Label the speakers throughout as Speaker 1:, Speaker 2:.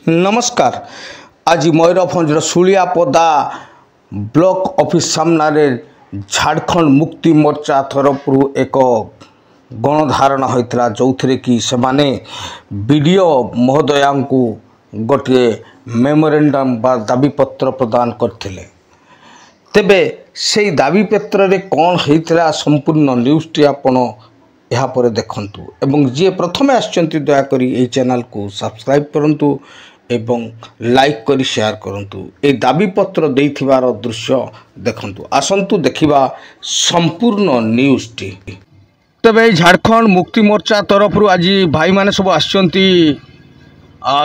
Speaker 1: नमस्कार। आज मयूरभंजर सुलियापदा block office सामने झारखंड मुक्ति मोर्चा तरफ एक गणधारणा होता जो थे कि सेमाने बीडीओ महोदया को गोटे मेमोरेंडम बा दाबीपत्र प्रदान करथिले। तेबे से दाबीपत्र रे कौन होता संपूर्ण न्यूज़टी आपण यहाँ पर देखंतु एवं जी प्रथम आछंती दयाकोरी ए चैनल को सब्सक्राइब करंतु एवं लाइक करी शेयर करंतु। ए दाबीपत्र देइथिबार दृश्य देखंतु। आसंतु देखिबा संपूर्ण न्यूज़टी। तबे झारखंड मुक्ति मोर्चा तरफ आज भाई माने सब आछंती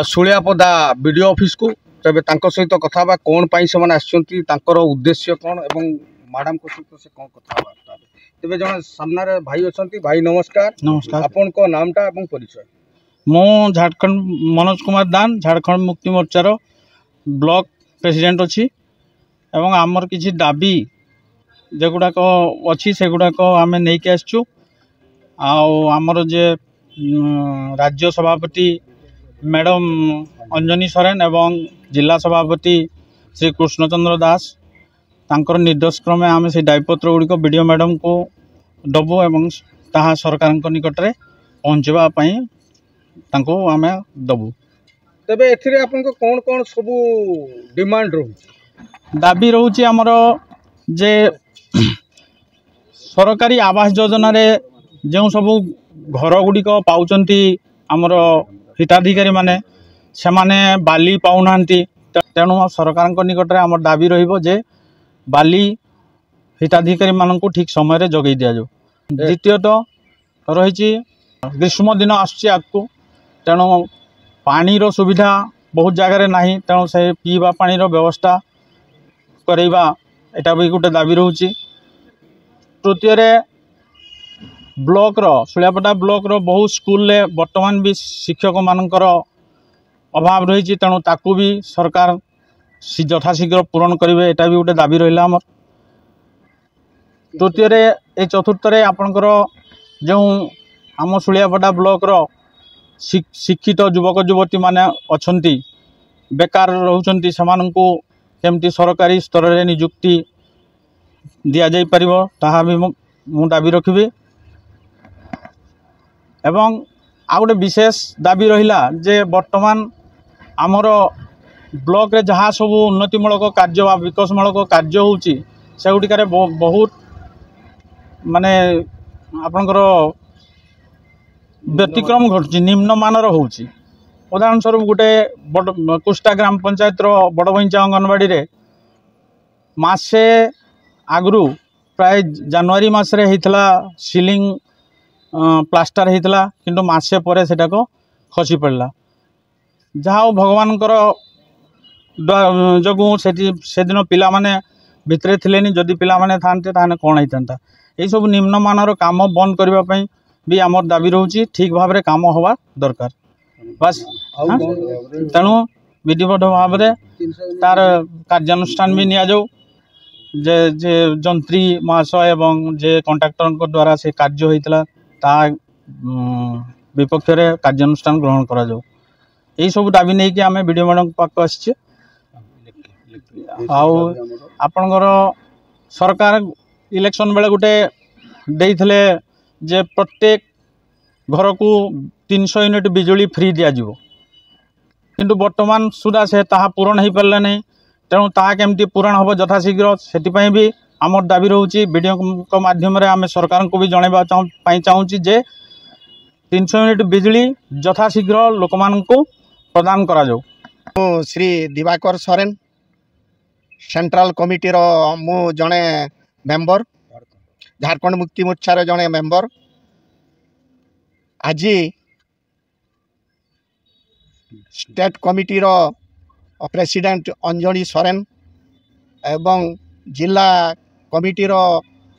Speaker 1: सुलियापदा बीडीओ ऑफिस को। तबे तांको सहित कथा बा कोन पई से माने आछंती तांकर उद्देश्य कोन एवं मैडम को सहित से कोन कथा बा। तेबे जण सामने भाई अछंती। भाई नमस्कार।
Speaker 2: नमस्कार।
Speaker 1: आपन को नामटा एवं परिचय।
Speaker 2: मो झारखंड मनोज कुमार दान झारखंड मुक्ति मोर्चार ब्लॉक प्रेसिडेंट अच्छी एवं आमर किसी दाबी जेगुड़ाक अच्छी से गुड़ाक आम नहीं कि आसचु। आमर जे राज्य सभापति मैडम अंजनी सोरेन एवं जिला सभापति श्री कृष्णचंद्र दास तांकर निर्देश क्रमे आम से दायीपत्र गुड़िक बीडीओ मैडम को दबु एवं ताहा सरकार निकट में पहुँचवाई तांको आमे दबु।
Speaker 1: तेबे एथिरे आपन को कोन कोन सब डिमांड रहू
Speaker 2: दाबी रहउची हमर जे सरकारी आवास योजना रे जो सब घर गुड़िक पाउचंती हमर हिताधिकारी माने से माने बाली पाउनांती। तेणु सरकार निकट में हमर दाबी रहिबो जे बाली हिताधिकारी मानक ठीक समय रे जगै दिया जाऊ। द्वितीयत रही ग्रीष्म दिन आसुची आगु तेणु पानी रो सुविधा बहुत जगार नहीं तेणु से पीवा पानी रो व्यवस्था करैबा एटा भी गोटे दाबी रहउची। तृतीय ब्लॉक रो सुलियापदा ब्लॉक रो बहुत स्कूल ले वर्तमान भी शिक्षक मानकर अभाव रही तेणु ताकू भी सरकार यथाशीघ्र पूरण करेंगे एटा भी गोटे दाबी रहा आमर। तृतीय चतुर्थ आपणकर जो आम सुलियापदा ब्लॉक रो शिक्षित युवक युवती माने अछंती बेकार रहउचंती सेमानंकु केमती सरकारी स्तर रे नियुक्ति दिया जाई परिबो ताहा भी मु दाबी रखिबी। एवं आ गोटे विशेष दाबी रहिला जे वर्तमान आमर ब्लॉक रे जहाँ सब उन्नतिमूलक कार्य बा विकासमूलक कार्य होउची से गुटिकार बहुत माने आपनकर व्यतिक्रम घटुची निम्न मानर होउची। उदाहरण स्वरूप गोटे कुष्टा ग्राम पंचायत बड़बईचा अंगनवाड़ी रे मासे आगु प्राय जनवरी मासरे होता सीलिंग प्लास्टर होता किंतु मासे पर सेटा को खसी पड़ा जहाँ भगवान जगू से दिन पिला माने भितरे थिलेनी जदि पिला माने थांते ताने कौन होता यही सब निम्न मानर काम बंद करने भी आमर दाबी रहउची। ठीक भाव में काम हवा दरकार बस तेणु विधिवत भाव में तार कार्यानुष्ठान भी निया जाऊ जे जे जंत्री महाशय एवं जे कॉन्ट्रैक्टर द्वारा से कार्य होता ता विपक्ष रे कार्यानुष्ठान ग्रहण करा जाऊ। यही सब दाबी नहीं कि आम बीडीओ मैडम पाक आसचे। आपणकर सरकार इलेक्शन बेले गोटे देइथिले जे प्रत्येक घर को 300 यूनिट बिजुली फ्री दिया जिवो किंतु वर्तमान सुधा से ताहा पूरण हो पारे नहीं तेणु ताहा केमती पूरण हम यथाशीघ्र से भी आमर दाबी रहउची। वीडियो माध्यम आम सरकार को भी जनवा चाहूँगी जे 300 यूनिट बिजुली यथाशीघ्र लोक मानू प्रदान करा जाऊ।
Speaker 3: श्री दिवाकर सोरेन सेंट्रल कमिटी रो मु जने मेंबर झारखंड मुक्ति मोर्चार जने मेंबर। आज स्टेट कमिटी रो प्रेसिडेंट अंजनी सोरेन एवं जिला कमिटी रो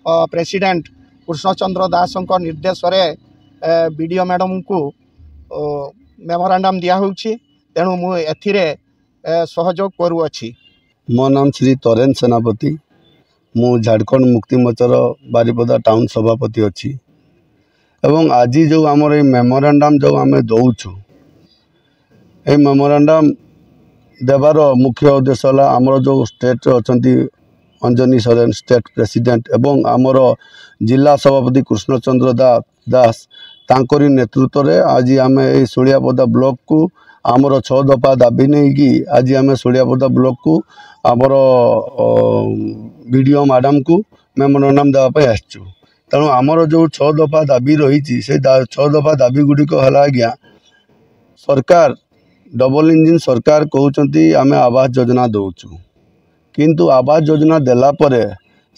Speaker 3: प्रेसिडेंट कृष्णचंद्र दास निर्देश रे बीडीओ मैडम को मेमोरेंडम दिया होउछि तेणु मु एथिरे सहयोग करूअछि।
Speaker 4: मो नाम श्री तोरेन सेनापति मु झारखंड मुक्ति मोर्चार बारिपदा टाउन सभापति अच्छी एवं आज जो आमर मेमोरेंडम जो आम दौचु ए मेमोरेंडम देवार मुख्य उद्देश्य है आमर जो स्टेट अच्छा अंजनी सोरेन स्टेट प्रेसिडेंट एवं आमर जिला सभापति कृष्णचंद्र दास तांकरी नेतृत्व में आज आम ये सुलियापदा ब्लॉक को आमर 6 दफा दाबी नहीं कि आज आम सुलियापदा ब्लॉक को आमर वीडियो मैडम को मेमोरेंडम देवाई आसचु। तेणु आमर जो 6 दफा दाबी रही 6 दफा दाबी गुड़िक है आज्ञा सरकार डबल इंजिन सरकार कहते आम आवास योजना दौचु किंतु आवास योजना देला परे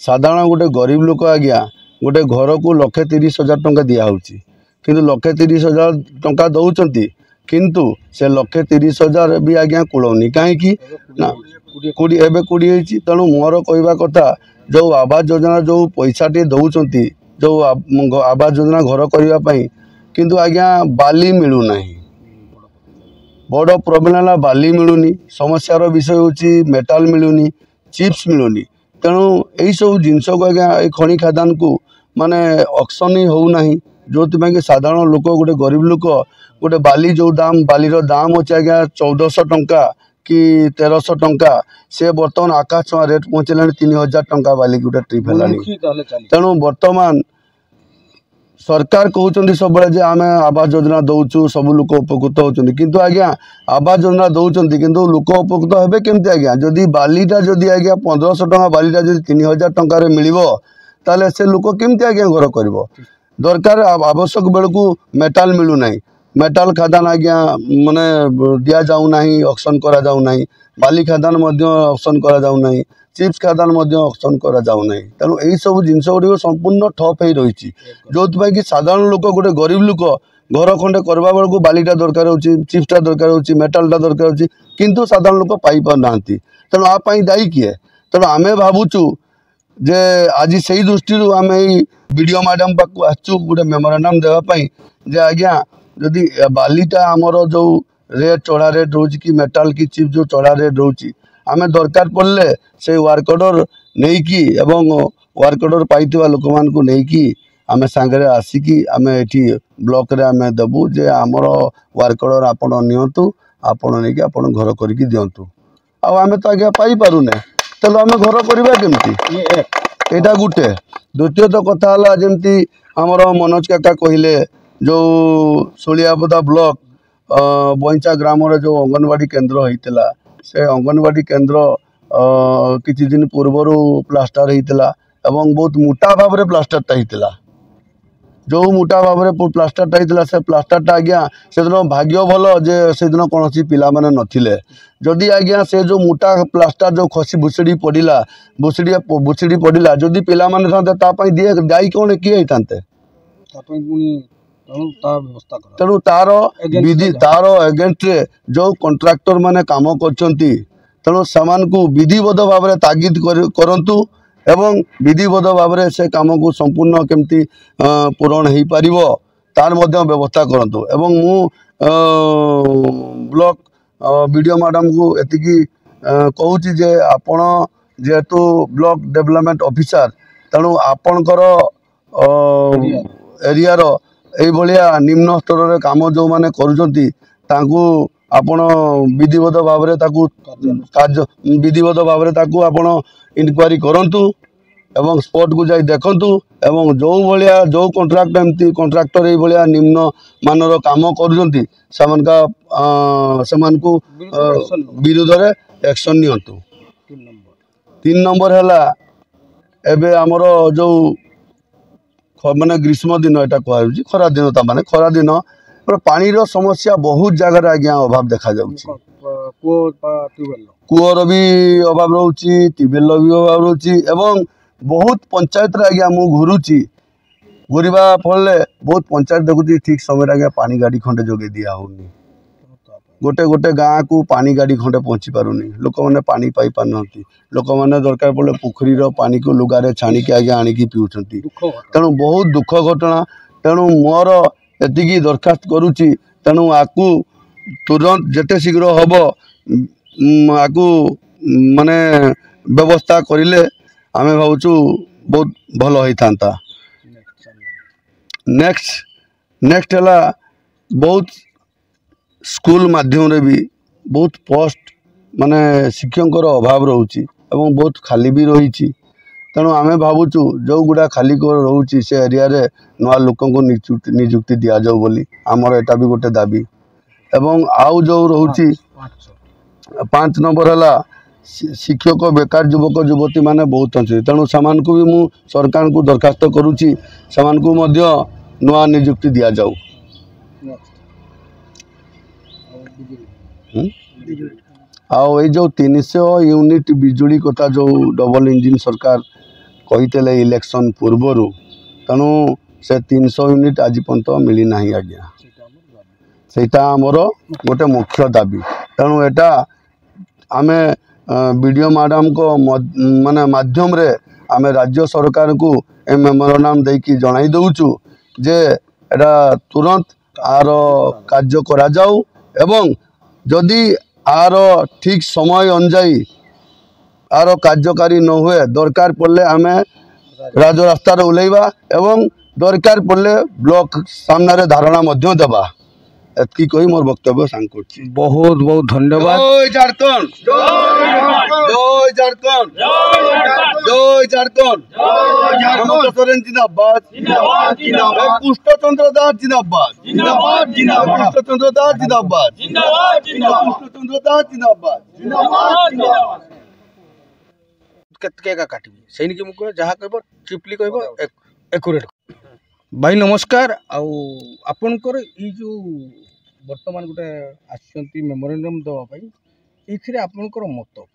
Speaker 4: साधारण गोटे गरीब लोक आज्ञा गोटे घर को 1,30,000 टंका दिखाऊँगी किंतु 1,30,000 टंका दौरान किंतु से 1,30,000 भी आज्ञा कूलनी कहीं ना 20 तेणु मोर कहवा कथा जो आवास योजना जो पैसा टे दौरान जो आवास योजना घर करने किंतु आज्ञा बाली मिलूना बड़ प्रोब्लेम है बाली मिलूनी समस्यार विषय होची मेटाल मिलूनी चिप्स मिलूनी तेणु यही सब जिनस को आज्ञा खनि खादान को माने ऑक्शन ही होना जो कि साधारण लोक गोटे गरीब लोक गोटे बाली जो दाम बालीर दाम अच्छे आज्ञा 1400 टंका कि 1300 टंका से बर्तमान आकाश छुआ रेट पहुँचला 3,000 टंका बाली गोटे ट्रिप है तेणु बर्तमान सरकार कहते सब आम आवास योजना दौचु सब लोक उपकृत होती किंतु आज्ञा आवास योजना दौरान किंतु लोक उपकृत हे केमती आज्ञा जदि बालीटा जदि आज्ञा 1,500 टंका बालीटा जदि 3,000 टंकार मिलिबो ताले से लोक केमती आज्ञा घर कर दरकार आवश्यक बेलू मेटाल मिलूना मेटाल खादान आज्ञा माने दिया जाऊना ऑक्शन करा जाऊना बाली खादान ऑक्शन करा जाऊना चिप्स खादान ऑक्शन करा जाऊना तेणु यही सब जिनस गुड़ संपूर्ण ठप हो रही जो कि साधारण लोक गोटे गरीब लोक घर खंडे करवा बेलू बालीटा दरकार हो चिप्सटा दरकार हो मेटालटा दरकार हो किंतु साधारण लोक पाई पार ना तेणु आप दायी किए तेणु आम भावुचु जे आज से दृष्टि आम वीडियो मैडम पाक आसचु गोटे मेमोरेंडम देवाई जे आज्ञा जदि बालीटा आमर जो रेट चढ़ा रेट रोच कि मेटाल कि चिप्स जो चढ़ा रेट रोच आम दरकार पड़े से वर्क ऑर्डर नहीं कि एवं वर्क ऑर्डर पाई लोक मानू नहीं कि आम सांगे आसिकी आम ये ब्लॉक रे आम देबू जे आमर वर्क ऑर्डर आपण नियंतु आपण नहीं कि आपण घर करके दिंतु आम तो आज्ञा पाई पारुने तेल आम घर करवा केमती एटा गुटे द्वितीयत कथा है जमती आमर मनोज काका कहले जो सुलियापदा ब्लॉक बईचा ग्राम जो अंगनवाड़ी केन्द्र होता से अंगनवाड़ी केन्द्र किछि दिन पूर्वर प्लास्टर होता एवं बहुत मोटा भाव में प्लास्टरटा होता जो मोटा भाव में प्लास्टरटा होता से प्लास्टरटा आज्ञा से दिन भाग्य भल जे से दिन कौन पिला माने नथिले जदि आज्ञा से जो मोटा प्लास्टर जो खसी भुसड़ी पड़ा भुसड़ी पड़ा जदि पिला माने थांते तापाई दिए दायी कौन किए होते तेणु तार विधि तार एगेंस्ट रे जो कंट्राक्टर माने काम करछंती तेणु समान को विधिबद्ध भाव में तागिद करंतु एवं विधिबद्ध भाव में से काम को संपूर्ण केमती पूरण हो पारिबो तार मध्य व्यवस्था करंतु एवं मु ब्लॉक वीडियो मैडम को एतिकी कहूची जे आपण जेहेतु ब्लॉक डेवलपमेंट ऑफिसर तेणु आपणकर एरिया एभलिया निम्न स्तर रे काम जो माने करूचंती ताकू आपण विधिबद्ध भाव में ताकू कार्य विधिबद्ध भाव में ताकू आपण इनक्वारी करंतु एवं स्पॉट को जाई देखंतु एवं जो भलिया जो कॉन्ट्रैक्ट एमती कॉन्ट्रैक्टर ए भलिया निम्न मानर काम करूचंती समान को विरोध रे एक्शन नियंतु। 3 नंबर है एबे हमर जो माने ग्रीष्म दिन एटा कहूँ खरा दिन ताने खरा दिन पानी रो समस्या बहुत जगह आज्ञा अभाव देखा जाउछि कूअर भी अभाव रोची ट्यूबवेल भी अभाव रोची एवं बहुत पंचायत रे आज्ञा मु घुरुची घुरवा फल बहुत पंचायत देखुची ठीक समय आज्ञा पानी गाड़ी खंडे जोगे दिया होनी गोटे गोटे गाँ को पानी गाड़ी खंडे पहुँची पारुनी लोक मैंने पानी पाई पार लोक मैंने दरकार पड़े पोखरी पानी को लुगारे छाणिकी आज्ञा आणिकी पिउछंती तेणु बहुत दुख घटना तेणु मोर एतिकी दरखास्त करुची तेणु आकु तुरंत जेते शीघ्र हम आकु माने व्यवस्था करिले आमे भावुचु बहुत भल होता। नेक्स्ट है बहुत स्कूल माध्यम रे भी बहुत पोस्ट ମାନେ ଶିକ୍ଷକଙ୍କର ଅଭାବ ରହୁଛି ଏବଂ ବହୁତ ଖାଲି ବି ରହିଛି। ତେଣୁ ଆମେ ଭାବୁଛୁ ଯେଉଁଗୁଡ଼ା ଖାଲି ରହୁଛି ସେ ଏରିଆରେ ନୂଆ ଲୋକଙ୍କୁ ନିଯୁକ୍ତି ଦିଆଯାଉ ବୋଲି ଆମର ଏଟା ବି ଗୋଟେ ଦାବି। ଏବଂ ଆଉ ଯେଉଁ ରହୁଛି 5 ନମ୍ବର ହେଲା ଶିକ୍ଷକ ବେକାର ଯୁବକ ଯୁବତୀ ମାନେ ବହୁତ ଅଛନ୍ତି। ତେଣୁ ସେମାନଙ୍କୁ ବି ମୁଁ ସରକାରଙ୍କୁ ଦରଖାସ୍ତ କରୁଛି ସେମାନଙ୍କୁ ମଧ୍ୟ ନୂଆ ନିଯୁକ୍ତି ଦିଆଯାଉ। ଆଉ ଏଇ ଯେଉଁ 300 ୟୁନିଟ୍ ବିଜୁଳି କଥା ଯେଉଁ ଡବଲ ଇଞ୍ଜିନ୍ ସରକାର କହିଥିଲେ ଇଲେକ୍ସନ୍ ପୂର୍ବରୁ, ତେଣୁ ସେ 300 ୟୁନିଟ୍ ଆଜି ପର୍ଯ୍ୟନ୍ତ ମିଳିନାହିଁ ଆଜ୍ଞା। ସେଇଟା ଆମର ଗୋଟେ ମୁଖ୍ୟ ଦାବି। ତେଣୁ ଏଟା ଆମେ ବିଡ଼ିଓ ମ୍ୟାଡ଼ାମଙ୍କ ମାନେ ମାଧ୍ୟମରେ ଆମେ ରାଜ୍ୟ ସରକାରଙ୍କୁ ଏ ମେମୋରାଣ୍ଡମ୍ ଦେଇକି ଜଣାଇ ଦେଉଛୁ ଯେ ଏଟା ତୁରନ୍ତ ଆର କାର୍ଯ୍ୟ କରାଯାଉ ଏବଂ ଯଦି आर ठीक समय अनुजाई आर कार्यकारी न हुए दरकार पड़े आम राजरास्तार ओल्लैबा एवं दरकार पड़े ब्लॉक सामने धारणा देवा। एतकी कही मोर वक्तव्य सांग कर।
Speaker 1: बहुत बहुत धन्यवाद।
Speaker 4: जय झारखंड, जय झारखंड, जय झारखंड, हेमंत सोरेन जिंदाबाद, कृष्णचंद्र दास जिंदाबाद, कृष्णचंद्र दास जिंदाबाद, कृष्णचंद्र दास जिंदाबाद।
Speaker 1: केतके का काटिबी सैनिक मुख जहाँ कहब ट्रिपली कहब एक्यूरेट। भाई नमस्कार। आपणकर ये जो बर्तमान गोटे आसुँच मेमोरेंडम देवाई ये आपणकर मत कौन?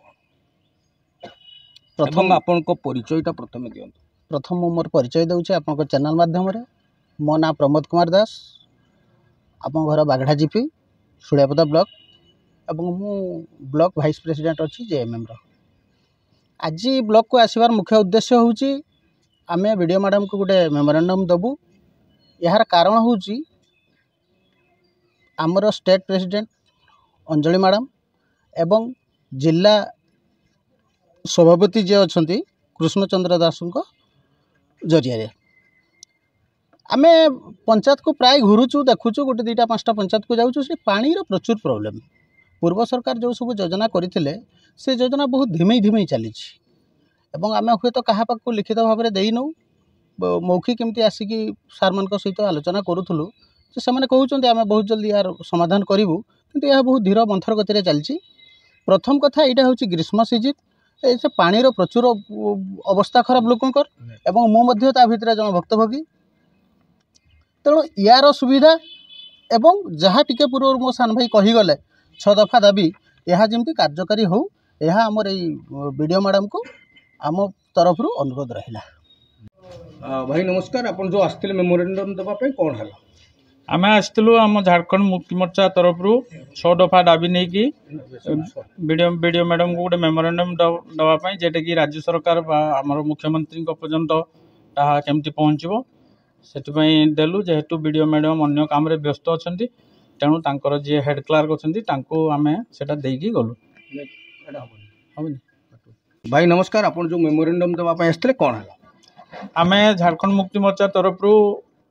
Speaker 1: प्रथम आपण परिचयटा प्रथम दिखाँ।
Speaker 5: प्रथम मोर परिचय दूचे आप चैनल माध्यम मो ना प्रमोद कुमार दास, आप घर बागढ़ा जीपी सुड़ियापदा ब्लॉक एवं मु ब्लॉक वाइस प्रेसिडेंट अच्छी जेएमएम रो। आज ब्लॉक को आसबार मुख्य उद्देश्य हूँ आम वीडियो मैडम को गोटे मेमोरेंडम देबू। यार कारण हूँ आमर स्टेट प्रेसिडेंट अंजलि मैडम एवं जिला सभापति जे अच्छा कृष्णचंद्र दास जरिया आम पंचायत को प्राय घुरुचु देखुचु गोटे 2-5टा पंचायत को जाऊँ से पानी प्रचुर प्रॉब्लम। पूर्व सरकार जो सब योजना करते से योजना बहुत धीमे धीमे चली आम हे तो क्या पाक लिखित भाव में देनू मौखिक केमती आसिकी सार मान सहित आलोचना करूँ से कहते आम बहुत जल्दी यार समाधान करूँ कि यह बहुत धीर मंथर गति चलती। प्रथम कथा यहाँ हूँ ग्रीष्म सीजन से पानीर प्रचुर अवस्था खराब लोकंकर एवं मुझे भितर जन भक्तभोगी। तेणु यार सुविधा एवं जहाँ टिके पूर्व मो सान भाई कहीगले 6 दफा दाबी यह जमी कार्यकारी हो यह आमर वीडियो मैडम को आम तरफ अनुरोध रहा।
Speaker 1: भाई नमस्कार। आपन जो आसते मेमोरेंडम देवाई कौन है?
Speaker 2: आम आसलु आम झारखंड मुक्ति मोर्चा तरफ 6 दफा दाबी नहीं कि वीडियो मैडम को गोटे मेमोरेंडम देवाई जेटा कि राज्य सरकार आमर मुख्यमंत्री पर्यंत ताहा केमती पहुँचो से देलु। जेहेतु वीडियो मैडम अन्य काम व्यस्त अच्छा तेणु तांकर जी हेड क्लार्क अच्छा आम से गलु।
Speaker 1: भाई नमस्कार। आपन जो मेमोरेंडम देवाई आसते कौन है?
Speaker 2: आम झारखंड मुक्ति मोर्चा तरफ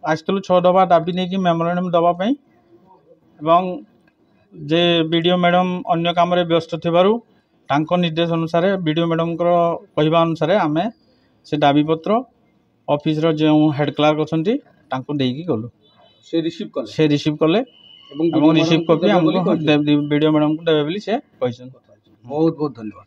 Speaker 2: आसलु 6 दफा दाबी नहीं कि मेमोरेंडम देवाई एवं जे वीडियो मैडम अन्य काम व्यस्त थिबारु तांको निर्देश अनुसार वीडियो मैडम कहवा अनुसार आम से दाबीपत्र ऑफिस रो जो हेड क्लार्क अच्छा गलु। से रिसीव कले रिसीव कॉपी हमको वीडियो मैडम को देवे से कहते।
Speaker 1: बहुत बहुत धन्यवाद।